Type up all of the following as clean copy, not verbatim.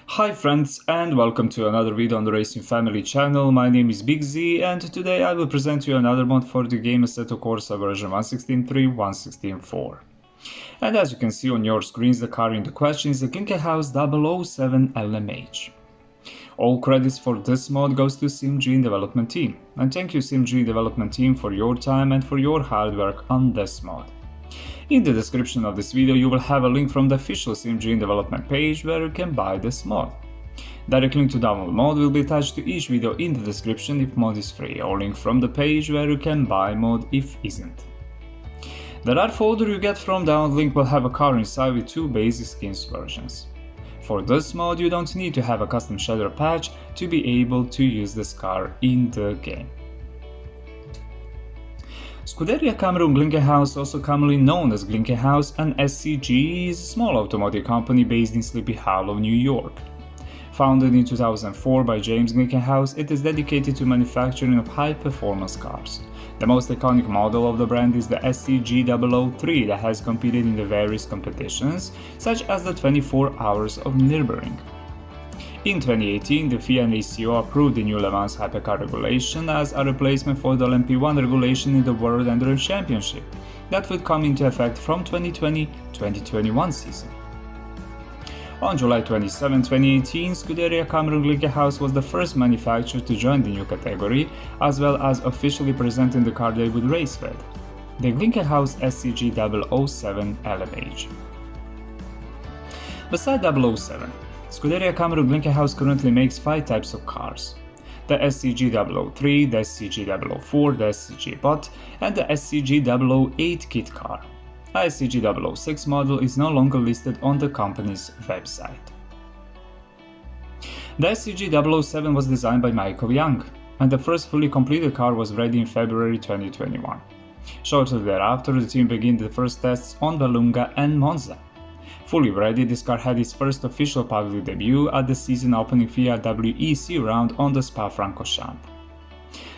Hi friends, and welcome to another video on the Racing Family channel. My name is Big Z, and today I will present you another mod for the game Assetto Corsa version 1.16.3, 1.16.4. And as you can see on your screens, the car in the question is the GLICKENHAUS 007 LMH. All credits for this mod goes to SimG development team, and thank you SimG development team for your time and for your hard work on this mod. In the description of this video you will have a link from the official SimG development page where you can buy this mod. Direct link to download mod will be attached to each video in the description if mod is free, or link from the page where you can buy mod if isn't. The RAR folder you get from download link will have a car inside with two basic skins versions. For this mod you don't need to have a custom shader patch to be able to use this car in the game. Scuderia Cameron GLICKENHAUS, also commonly known as GLICKENHAUS and SCG, is a small automotive company based in Sleepy Hollow, New York. Founded in 2004 by James GLICKENHAUS, it is dedicated to manufacturing of high-performance cars. The most iconic model of the brand is the SCG 003 that has competed in the various competitions, such as the 24 Hours of Nürburgring. In 2018, the FIA and ACO approved the new LMH hypercar regulation as a replacement for the LMP1 regulation in the World Endurance Championship that would come into effect from 2020-2021 season. On July 27, 2018, Scuderia Cameron GLICKENHAUS was the first manufacturer to join the new category, as well as officially presenting the car debut racefed, the GLICKENHAUS SCG 007 LMH. Beside 007, Scuderia Cameron GLICKENHAUS currently makes 5 types of cars: the SCG 003, the SCG 004, the SCG Bot, and the SCG 008 kit car. A SCG 006 model is no longer listed on the company's website. The SCG 007 was designed by Michael Young, and the first fully completed car was ready in February 2021. Shortly thereafter, the team began the first tests on Valunga and Monza. Fully ready, this car had its first official public debut at the season-opening FIA WEC round on the Spa-Francorchamps.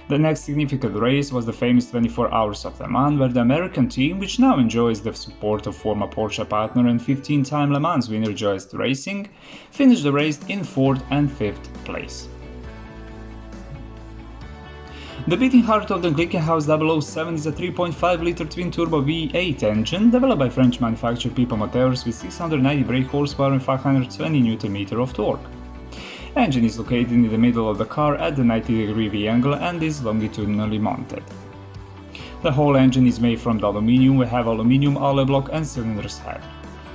The next significant race was the famous 24 Hours of Le Mans, where the American team, which now enjoys the support of former Porsche partner and 15-time Le Mans winner Joest Racing, finished the race in 4th and 5th place. The beating heart of the GLICKENHAUS 007 is a 3.5-liter twin-turbo V8 engine developed by French manufacturer Pipo Motors with 690 brake horsepower and 520 Nm of torque. The engine is located in the middle of the car at the 90-degree V angle and is longitudinally mounted. The whole engine is made from aluminium. We have aluminium alloy block and cylinders head.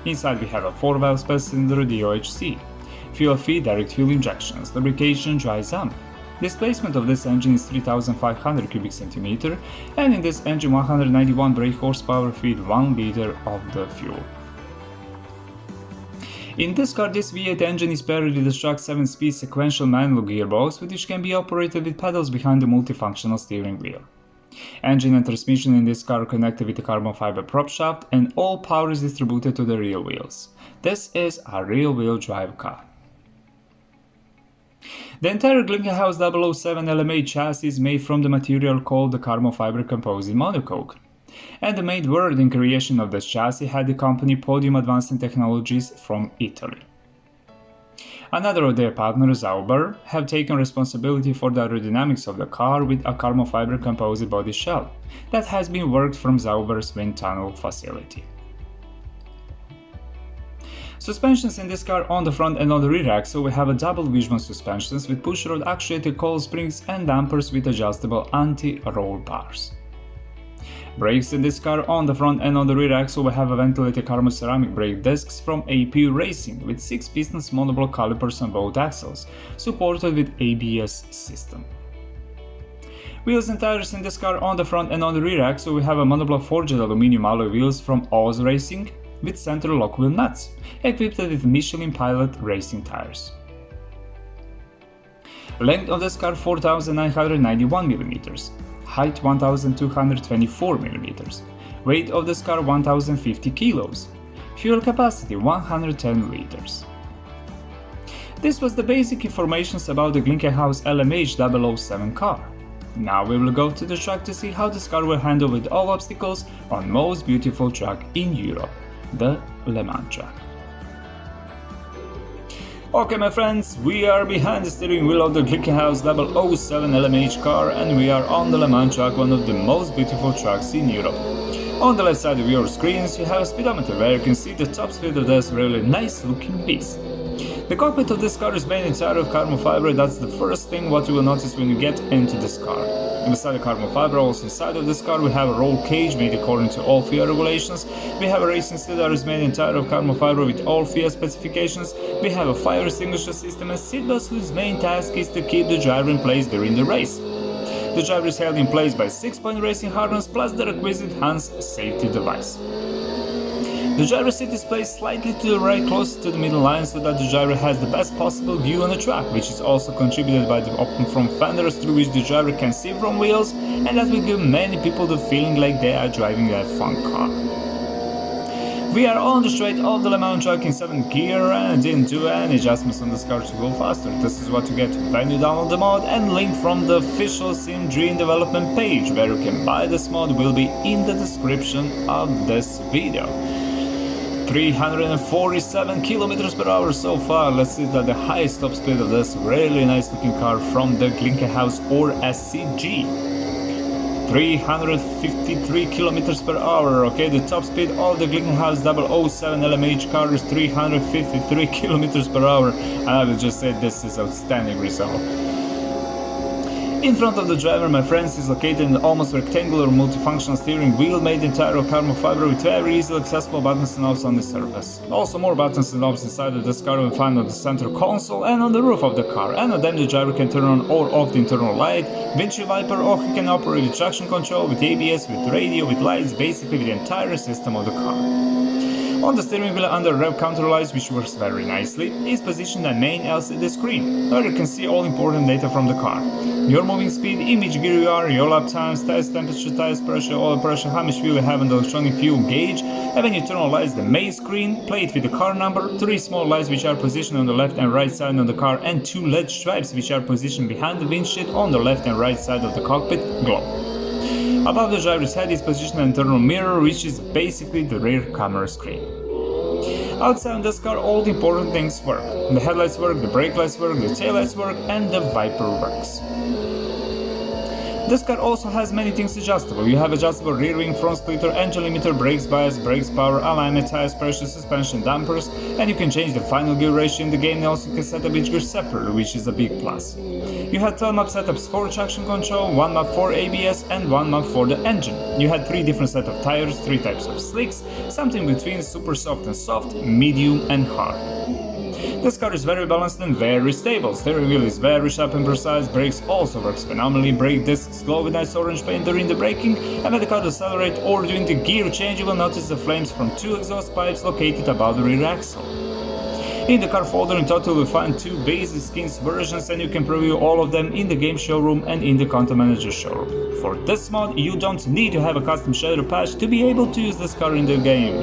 Inside we have a 4-valve spare cylinder DOHC, fuel feed direct fuel injections, lubrication dry sump. Displacement of this engine is 3500 cubic centimeter, and in this engine 191 brake horsepower feed 1 liter of the fuel. In this car, this V8 engine is paired with the Struck 7-speed sequential manual gearbox, which can be operated with pedals behind the multifunctional steering wheel. Engine and transmission in this car are connected with the carbon fiber prop shaft, and all power is distributed to the rear wheels. This is a rear-wheel drive car. The entire GLICKENHAUS 007 LMH chassis is made from the material called the carbon fiber composite monocoque, and the main word in creation of this chassis had the company Podium Advanced Technologies from Italy. Another of their partners, Sauber, have taken responsibility for the aerodynamics of the car with a carbon fiber composite body shell that has been worked from Sauber's wind tunnel facility. Suspensions in this car: on the front and on the rear axle we have a double wishbone suspensions with pushrod actuated coil springs and dampers with adjustable anti-roll bars. Brakes in this car: on the front and on the rear axle we have a ventilated carbon ceramic brake discs from AP Racing with 6 pistons monoblock calipers on both axles, supported with ABS system. Wheels and tires in this car: on the front and on the rear axle we have a monoblock forged aluminum alloy wheels from Oz Racing with center lock wheel nuts, equipped with Michelin Pilot racing tires. Length of this car 4991 mm, height 1224 mm, weight of this car 1050 kg, fuel capacity 110 liters. This was the basic information about the GLICKENHAUS LMH 007 car. Now we will go to the track to see how this car will handle with all obstacles on most beautiful track in Europe, the Le Mans track. Okay my friends, we are behind the steering wheel of the GLICKENHAUS 007 LMH car and we are on the Le Mans track, one of the most beautiful tracks in Europe. On the left side of your screens you have a speedometer where you can see the top speed of this really nice looking beast. The cockpit of this car is made entirely of carbon fiber. That's the first thing what you will notice when you get into this car. And beside the carbon fiber, also inside of this car, we have a roll cage made according to all FIA regulations. We have a racing seat that is made entirely of carbon fiber with all FIA specifications. We have a fire extinguisher system and seatbelts whose main task is to keep the driver in place during the race. The driver is held in place by 6-point racing harness plus the requisite HANS safety device. The driver's seat is placed slightly to the right, close to the middle line, so that the driver has the best possible view on the track, which is also contributed by the open front fenders through which the driver can see from wheels, and that will give many people the feeling like they are driving a fun car. We are on the straight of the Le Mans track in 7th gear and didn't do any adjustments on this car to go faster. This is what you get when you download the mod, and link from the official Sim Dream development page where you can buy this mod will be in the description of this video. 347 kilometers per hour so far. Let's see that the highest top speed of this really nice looking car from the GLICKENHAUS or SCG. 353 kilometers per hour. Okay, the top speed of the GLICKENHAUS 007 LMH car is 353 kilometers per hour, and I will just say this is outstanding result. In front of the driver, my friends, is located an almost rectangular multifunctional steering wheel made entirely of carbon fiber with very easily accessible buttons and knobs on the surface. Also more buttons and knobs inside of this car you will find on the center console and on the roof of the car, and on them the driver can turn on or off the internal light, windshield wiper, or he can operate with traction control, with ABS, with radio, with lights, basically with the entire system of the car. On the steering wheel under rev counter lights, which works very nicely, is positioned a main LCD screen, where you can see all important data from the car. Your moving speed, in which gear you are, your lap times, tires temperature, tires pressure, oil pressure, how much fuel you have on the electronic fuel gauge, and when you turn on lights, the main screen, plate with the car number, 3 small lights which are positioned on the left and right side of the car, and 2 LED stripes which are positioned behind the windshield on the left and right side of the cockpit glow. Above the driver's head is positioned an internal mirror, which is basically the rear camera screen. Outside of this car all the important things work. The headlights work, the brake lights work, the taillights work, and the Viper works. This car also has many things adjustable. You have adjustable rear wing, front splitter, engine limiter, brakes bias, brakes power, alignment, tires pressure, suspension dampers, and you can change the final gear ratio in the game and also can set up each gear separately, which is a big plus. You had 12 map setups for traction control, 1 map for ABS, and 1 map for the engine. You had 3 different sets of tires, 3 types of slicks, something between super soft and soft, medium and hard. This car is very balanced and very stable. Steering wheel is very sharp and precise, brakes also works phenomenally, brake discs glow with nice orange paint during the braking, and when the car accelerates or during the gear change you will notice the flames from 2 exhaust pipes located above the rear axle. In the car folder in total you'll find 2 basic skins versions, and you can preview all of them in the game showroom and in the content manager showroom. For this mod you don't need to have a custom shader patch to be able to use this car in the game.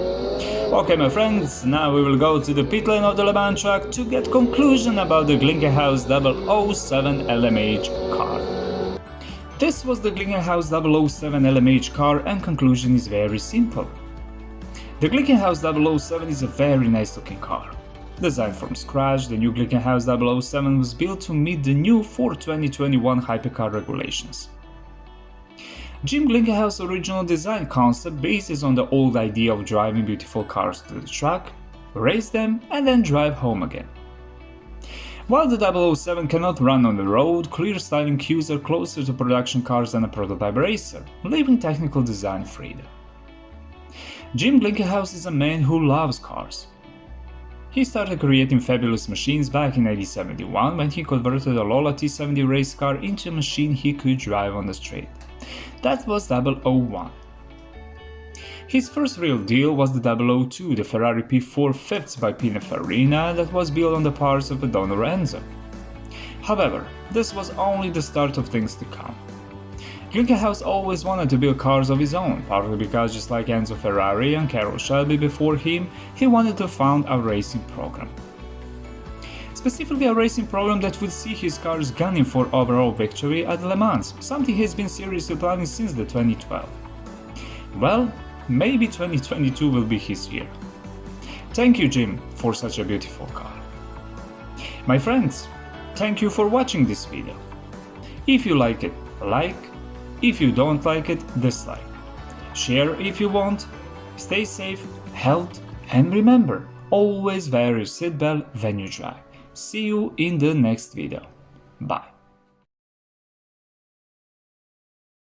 Okay my friends, now we will go to the pit lane of the Le Mans track to get conclusion about the GLICKENHAUS 007 LMH car. This was the GLICKENHAUS 007 LMH car, and conclusion is very simple. The GLICKENHAUS 007 is a very nice looking car. Designed from scratch, the new GLICKENHAUS 007 was built to meet the new 2021 hypercar regulations. Jim GLICKENHAUS' original design concept bases on the old idea of driving beautiful cars to the track, race them, and then drive home again. While the 007 cannot run on the road, clear styling cues are closer to production cars than a prototype racer, leaving technical design freedom. Jim GLICKENHAUS is a man who loves cars. He started creating fabulous machines back in 1971 when he converted a Lola T70 race car into a machine he could drive on the street. That was 001. His first real deal was the 002, the Ferrari P4 5th by Pininfarina that was built on the parts of a Don Lorenzo. However, this was only the start of things to come. GLICKENHAUS always wanted to build cars of his own, partly because just like Enzo Ferrari and Carroll Shelby before him, he wanted to found a racing program. Specifically a racing program that would see his cars gunning for overall victory at Le Mans, something he's been seriously planning since the 2012. Well, maybe 2022 will be his year. Thank you Jim for such a beautiful car. My friends, thank you for watching this video. If you like it, like. If you don't like it, dislike. Share if you want. Stay safe, healthy, and remember, always wear your seatbelt when you drive. See you in the next video. Bye.